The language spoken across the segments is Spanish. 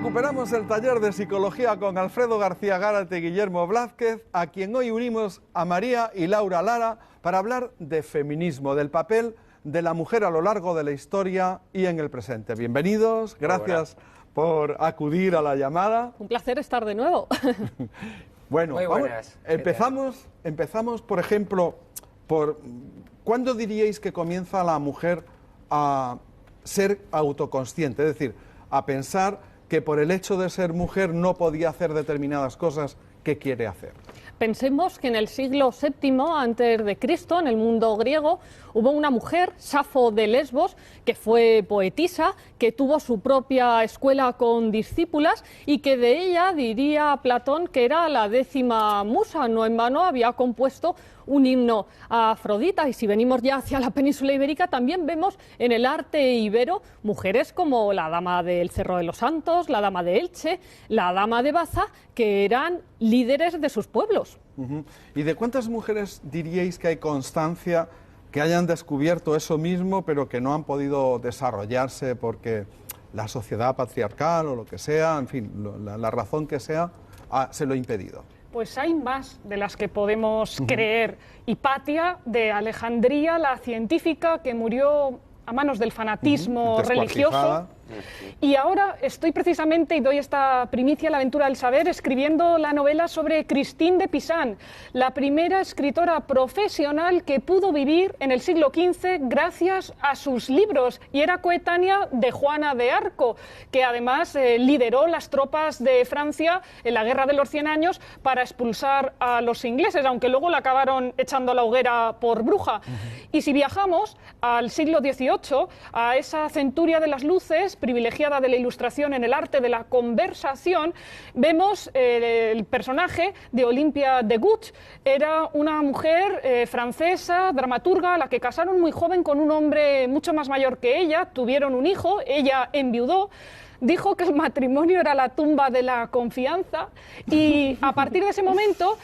Recuperamos el taller de psicología con Alfredo García Gárate y Guillermo Blázquez, a quien hoy unimos a María y Laura Lara para hablar de feminismo, del papel de la mujer a lo largo de la historia y en el presente. Bienvenidos, gracias por acudir a la llamada. Un placer estar de nuevo. Bueno, empezamos, por ejemplo, por ¿cuándo diríais que comienza la mujer a ser autoconsciente? Es decir, a pensar que por el hecho de ser mujer no podía hacer determinadas cosas que quiere hacer. Pensemos que en el siglo VII a.C., en el mundo griego, hubo una mujer, Safo de Lesbos, que fue poetisa, que tuvo su propia escuela con discípulas y que de ella diría Platón que era la 10ª musa. No en vano había compuesto un himno a Afrodita. Y si venimos ya hacia la península ibérica, también vemos en el arte ibero mujeres como la dama del Cerro de los Santos, la dama de Elche, la dama de Baza, que eran líderes de sus pueblos. ¿Y de cuántas mujeres diríais que hay constancia que hayan descubierto eso mismo, pero que no han podido desarrollarse porque la sociedad patriarcal o lo que sea, en fin, la razón que sea, se lo ha impedido? Pues hay más de las que podemos creer. Hipatia de Alejandría, la científica que murió a manos del fanatismo religioso. Y ahora estoy precisamente, y doy esta primicia a la aventura del saber, escribiendo la novela sobre Christine de Pisan, la primera escritora profesional que pudo vivir en el siglo XV gracias a sus libros, y era coetánea de Juana de Arco, que además lideró las tropas de Francia en la Guerra de los 100 años para expulsar a los ingleses, aunque luego la acabaron echando a la hoguera por bruja. Y si viajamos al siglo XVIII, a esa centuria de las luces, privilegiada de la ilustración en el arte de la conversación, vemos el personaje de Olympia de Gouges. Era una mujer francesa, dramaturga, a la que casaron muy joven con un hombre mucho más mayor que ella, tuvieron un hijo, ella enviudó. Dijo que el matrimonio era la tumba de la confianza y a partir de ese momento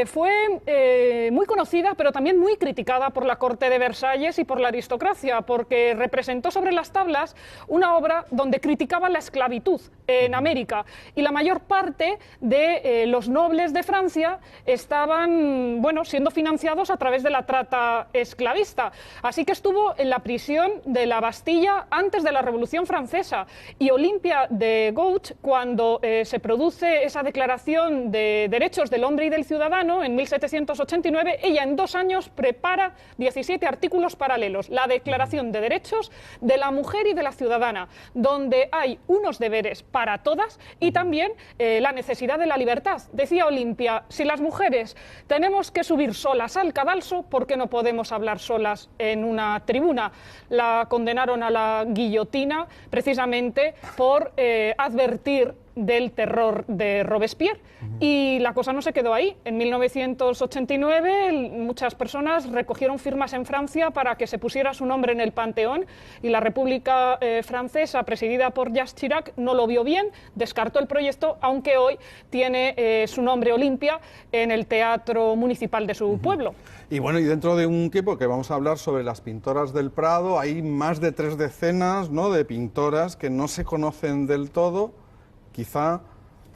fue muy conocida, pero también muy criticada por la corte de Versalles y por la aristocracia, porque representó sobre las tablas una obra donde criticaba la esclavitud en América, y la mayor parte de los nobles de Francia estaban, siendo financiados a través de la trata esclavista. Así que estuvo en la prisión de la Bastilla antes de la Revolución Francesa, y Olympia de Gouges, cuando se produce esa declaración de derechos del hombre y del ciudadano en 1789, ella en 2 años prepara 17 artículos paralelos, la Declaración de Derechos de la Mujer y de la Ciudadana, donde hay unos deberes para todas y también la necesidad de la libertad. Decía Olympia, si las mujeres tenemos que subir solas al cadalso, ¿por qué no podemos hablar solas en una tribuna? La condenaron a la guillotina precisamente por advertir del terror de Robespierre. Y la cosa no se quedó ahí. En 1989 muchas personas recogieron firmas en Francia para que se pusiera su nombre en el Panteón, y la República Francesa, presidida por Jacques Chirac, no lo vio bien, descartó el proyecto, aunque hoy tiene su nombre Olympia en el Teatro Municipal de su pueblo. Y bueno, y dentro de un tiempo que vamos a hablar sobre las pintoras del Prado, hay más de 3 decenas, ¿no?, de pintoras que no se conocen del todo. Quizá,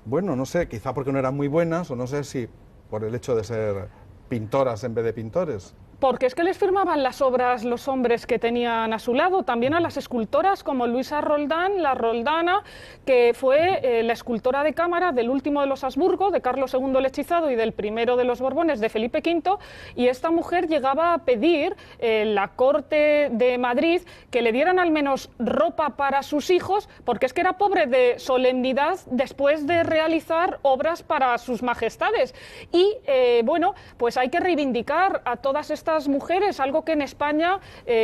no sé, quizá porque no eran muy buenas, o no sé si por el hecho de ser pintoras en vez de pintores. Porque es que les firmaban las obras los hombres que tenían a su lado, también a las escultoras como Luisa Roldán, la Roldana, que fue la escultora de cámara del último de los Habsburgo, de Carlos II el Hechizado, y del primero de los Borbones, de Felipe V, y esta mujer llegaba a pedir en la corte de Madrid que le dieran al menos ropa para sus hijos, porque es que era pobre de solemnidad después de realizar obras para sus majestades. Y pues hay que reivindicar a todas estas mujeres, algo que en España,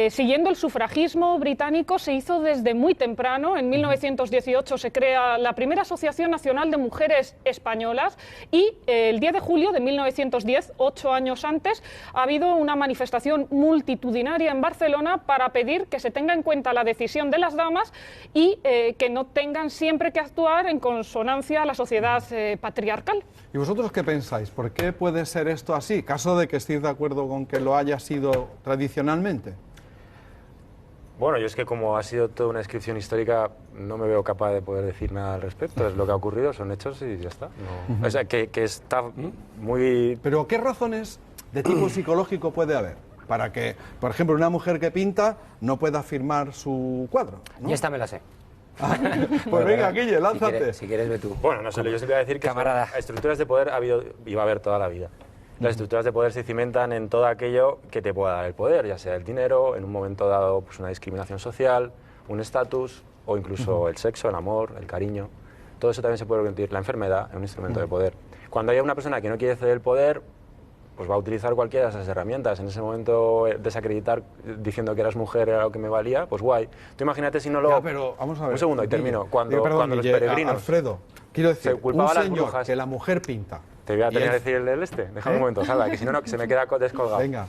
siguiendo el sufragismo británico, se hizo desde muy temprano. En 1918 se crea la primera Asociación Nacional de Mujeres Españolas, y el 10 de julio de 1910, 8 años antes, ha habido una manifestación multitudinaria en Barcelona para pedir que se tenga en cuenta la decisión de las damas y que no tengan siempre que actuar en consonancia a la sociedad patriarcal. ¿Y vosotros qué pensáis? ¿Por qué puede ser esto así? Caso de que estéis de acuerdo con que lo haya sido tradicionalmente. Bueno, yo es que como ha sido toda una descripción histórica, no me veo capaz de poder decir nada al respecto. Es lo que ha ocurrido, son hechos y ya está. No. O sea, que está muy... Pero ¿qué razones de tipo psicológico puede haber para que, por ejemplo, una mujer que pinta no pueda firmar su cuadro, ¿no? Y esta me la sé. Pues venga, Guille, lánzate. Si quieres, ve tú. Bueno, no sé, yo sí voy a decir que estructuras de poder ha habido y va a haber toda la vida. Las estructuras de poder se cimentan en todo aquello que te pueda dar el poder, ya sea el dinero, en un momento dado pues una discriminación social, un estatus o incluso el sexo, el amor, el cariño. Todo eso también se puede convertir, la enfermedad, en un instrumento de poder. Cuando haya una persona que no quiere ceder el poder, pues va a utilizar cualquiera de esas herramientas. En ese momento, desacreditar diciendo que eras mujer era lo que me valía, pues guay. Tú imagínate si no lo... Ya, pero vamos a ver. Un segundo y termino. Cuando los Guille, peregrinos... Alfredo, quiero decir, se culpaba un a las señor brujas. que la mujer pinta. Te voy a tener que decir el del este. Déjame un momento, Salva, que si no, no, que se me queda descolgado. Venga.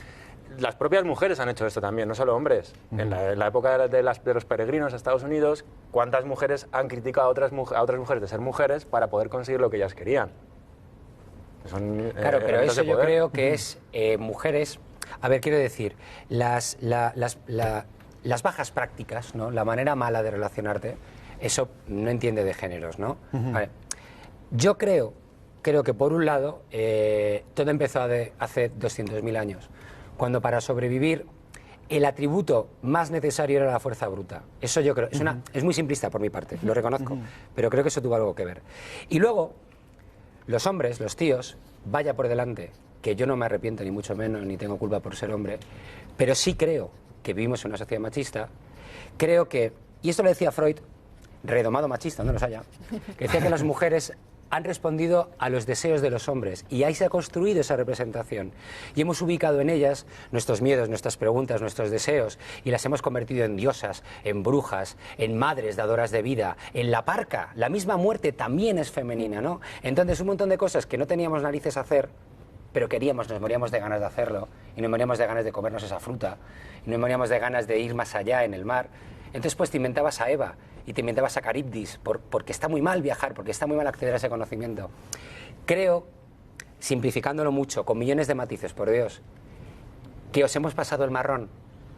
Las propias mujeres han hecho esto también, no solo hombres. En la época de los peregrinos a Estados Unidos, ¿cuántas mujeres han criticado a otras mujeres de ser mujeres para poder conseguir lo que ellas querían? Claro, pero eso yo creo que es mujeres... A ver, quiero decir, las bajas prácticas, ¿no? La manera mala de relacionarte, eso no entiende de géneros, ¿no? A ver, yo creo que por un lado, todo empezó hace 200.000 años, cuando para sobrevivir el atributo más necesario era la fuerza bruta. Eso yo creo, es muy simplista por mi parte, lo reconozco, pero creo que eso tuvo algo que ver. Y luego, los hombres, los tíos, vaya por delante, que yo no me arrepiento ni mucho menos, ni tengo culpa por ser hombre, pero sí creo que vivimos en una sociedad machista, creo que, y esto lo decía Freud, redomado machista, no los haya, que decía que las mujeres han respondido a los deseos de los hombres y ahí se ha construido esa representación y hemos ubicado en ellas nuestros miedos, nuestras preguntas, nuestros deseos y las hemos convertido en diosas, en brujas, en madres dadoras de vida, en la parca. La misma muerte también es femenina, ¿no? Entonces un montón de cosas que no teníamos narices a hacer, pero queríamos, nos moríamos de ganas de hacerlo y nos moríamos de ganas de comernos esa fruta y nos moríamos de ganas de ir más allá en el mar. Entonces pues te inventabas a Eva y te inventabas a Caribdis porque está muy mal viajar, porque está muy mal acceder a ese conocimiento. Creo, simplificándolo mucho, con millones de matices, por Dios, que os hemos pasado el marrón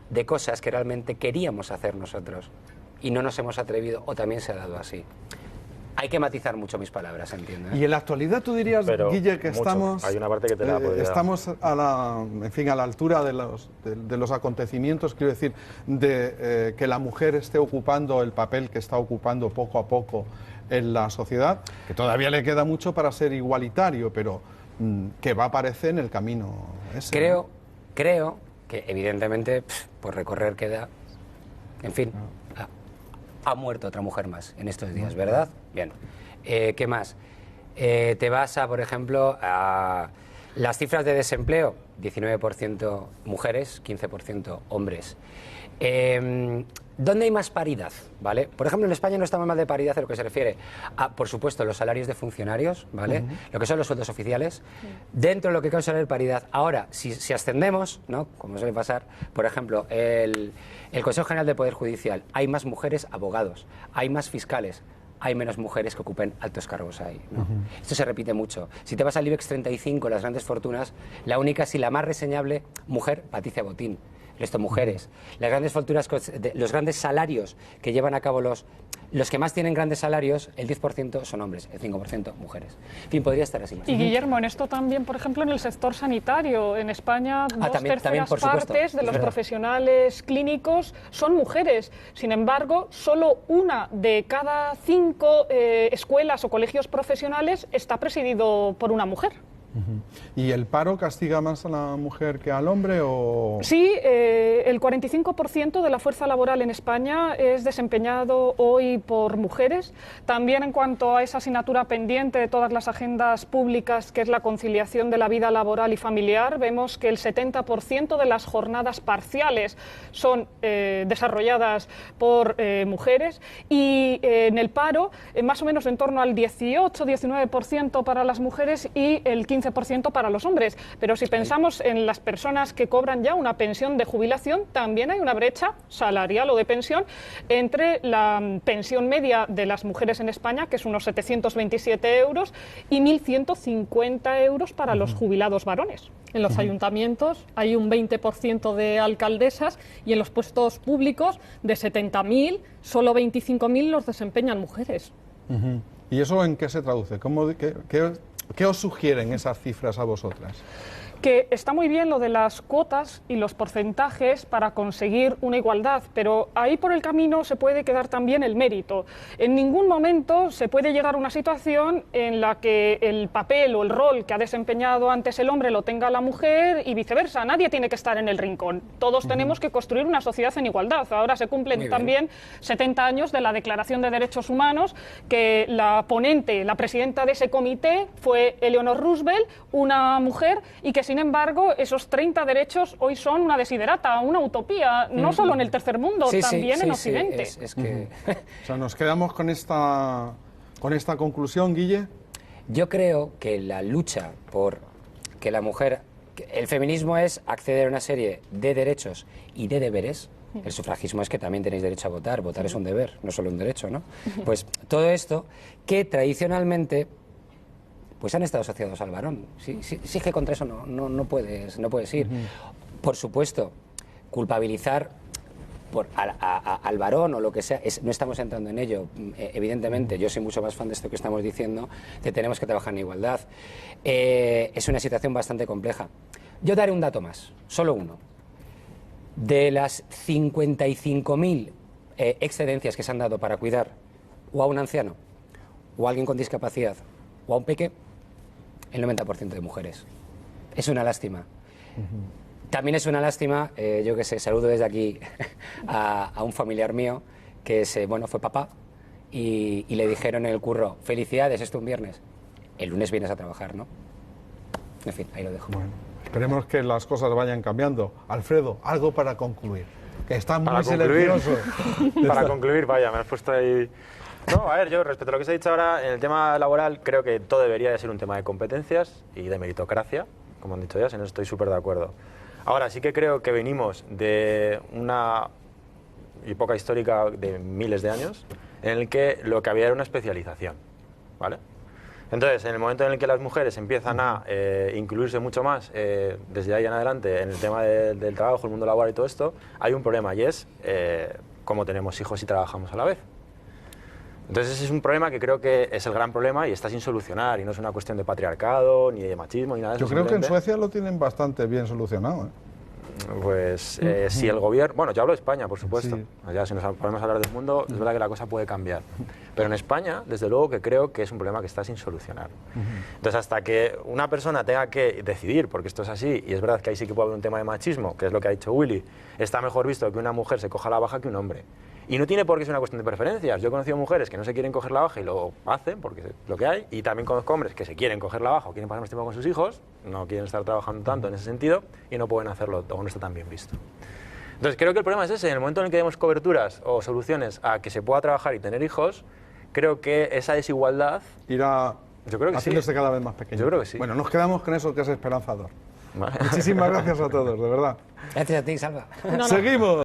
de cosas que realmente queríamos hacer nosotros y no nos hemos atrevido o también se ha dado así. Hay que matizar mucho mis palabras, entiendo. Y en la actualidad tú dirías, pero, Guille, que mucho. Estamos... Hay una parte que te la podría... Estamos a la altura de los acontecimientos, quiero decir, de que la mujer esté ocupando el papel que está ocupando poco a poco en la sociedad, que todavía le queda mucho para ser igualitario, pero que va a aparecer en el camino ese. Creo que evidentemente por recorrer queda, en fin... Ha muerto otra mujer más en estos días, ¿verdad? Bien. ¿Qué más? Te vas a, por ejemplo, a las cifras de desempleo, 19% mujeres, 15% hombres. ¿Dónde hay más paridad? ¿Vale? Por ejemplo, en España no estamos mal de paridad en lo que se refiere a, por supuesto, los salarios de funcionarios, ¿vale? Lo que son los sueldos oficiales, dentro de lo que causa la paridad. Ahora, si ascendemos, ¿no? Como suele pasar, por ejemplo, el Consejo General del Poder Judicial, hay más mujeres abogados, hay más fiscales, hay menos mujeres que ocupen altos cargos ahí, ¿no? Esto se repite mucho. Si te vas al IBEX 35, las grandes fortunas, la única, si la más reseñable, mujer, Patricia Botín. Resto mujeres. Las grandes fortunas, los grandes salarios que llevan a cabo los que más tienen grandes salarios, el 10% son hombres, el 5% mujeres. En fin, podría estar así más. Y Guillermo, en esto también, por ejemplo, en el sector sanitario, en España, dos terceras partes de los profesionales clínicos son mujeres. Sin embargo, solo 1 de cada 5 escuelas o colegios profesionales está presidido por una mujer. ¿Y el paro castiga más a la mujer que al hombre? O... Sí, el 45% de la fuerza laboral en España es desempeñado hoy por mujeres. También en cuanto a esa asignatura pendiente de todas las agendas públicas, que es la conciliación de la vida laboral y familiar, vemos que el 70% de las jornadas parciales son desarrolladas por mujeres y en el paro, más o menos en torno al 18-19% para las mujeres y el 15% 15% para los hombres. Pero si pensamos en las personas que cobran ya una pensión de jubilación, también hay una brecha salarial o de pensión entre la pensión media de las mujeres en España, que es unos 727 euros, y 1.150 euros para los jubilados varones. En los ayuntamientos hay un 20% de alcaldesas y en los puestos públicos de 70.000, solo 25.000 los desempeñan mujeres. ¿Y eso en qué se traduce? ¿Qué os sugieren esas cifras a vosotras? Que está muy bien lo de las cuotas y los porcentajes para conseguir una igualdad, pero ahí por el camino se puede quedar también el mérito. En ningún momento se puede llegar a una situación en la que el papel o el rol que ha desempeñado antes el hombre lo tenga la mujer y viceversa. Nadie tiene que estar en el rincón. Todos tenemos que construir una sociedad en igualdad. Ahora se cumplen también 70 años de la Declaración de Derechos Humanos, que la ponente, la presidenta de ese comité fue Eleanor Roosevelt, una mujer, y que sin embargo, esos 30 derechos hoy son una desiderata, una utopía, no solo en el tercer mundo, también en Occidente. Es que... O sea, nos quedamos con esta conclusión, Guille. Yo creo que la lucha por que la mujer... El feminismo es acceder a una serie de derechos y de deberes. El sufragismo es que también tenéis derecho a votar. Votar es un deber, no solo un derecho, ¿no? Pues todo esto que tradicionalmente... pues han estado asociados al varón. Sí, es que contra eso no puedes ir. Por supuesto, culpabilizar al varón o lo que sea, no estamos entrando en ello, evidentemente. Yo soy mucho más fan de esto que estamos diciendo, que tenemos que trabajar en igualdad. Es una situación bastante compleja. Yo daré un dato más, solo uno. De las 55.000 excedencias que se han dado para cuidar o a un anciano, o a alguien con discapacidad, o a un peque, el 90% de mujeres. Es una lástima. También es una lástima, yo que sé, saludo desde aquí a un familiar mío que fue papá y le dijeron en el curro, felicidades, esto un viernes. El lunes vienes a trabajar, ¿no? En fin, ahí lo dejo. Bueno, esperemos que las cosas vayan cambiando. Alfredo, algo para concluir, que está muy silencioso. Para concluir, vaya, me has puesto ahí... No, a ver, yo respecto a lo que se ha dicho ahora, en el tema laboral creo que todo debería de ser un tema de competencias y de meritocracia, como han dicho ya, en eso estoy súper de acuerdo. Ahora, sí que creo que venimos de una época histórica de miles de años en el que lo que había era una especialización, ¿vale? Entonces, en el momento en el que las mujeres empiezan a incluirse mucho más, desde ahí en adelante, en el tema del trabajo, el mundo laboral y todo esto, hay un problema y es cómo tenemos hijos y trabajamos a la vez. Entonces ese es un problema que creo que es el gran problema y está sin solucionar y no es una cuestión de patriarcado, ni de machismo, ni nada de eso. Yo creo que en Suecia lo tienen bastante bien solucionado, ¿eh? Pues si el gobierno... Bueno, yo hablo de España, por supuesto. Sí. Ya si nos podemos hablar del mundo, es verdad que la cosa puede cambiar. Pero en España, desde luego que creo que es un problema que está sin solucionar. Entonces hasta que una persona tenga que decidir, porque esto es así, y es verdad que ahí sí que puede haber un tema de machismo, que es lo que ha dicho Willy, está mejor visto que una mujer se coja la baja que un hombre. Y no tiene por qué ser una cuestión de preferencias. Yo he conocido mujeres que no se quieren coger la baja y lo hacen, porque es lo que hay, y también conozco hombres que se quieren coger la baja o quieren pasar más tiempo con sus hijos, no quieren estar trabajando tanto en ese sentido y no pueden hacerlo, o no está tan bien visto. Entonces creo que el problema es ese, en el momento en el que demos coberturas o soluciones a que se pueda trabajar y tener hijos, creo que esa desigualdad irá haciéndose cada vez más pequeña. Yo creo que sí. Bueno, nos quedamos con eso que es esperanzador. Vale. Muchísimas gracias a todos, de verdad. Gracias a ti, Salva. Seguimos.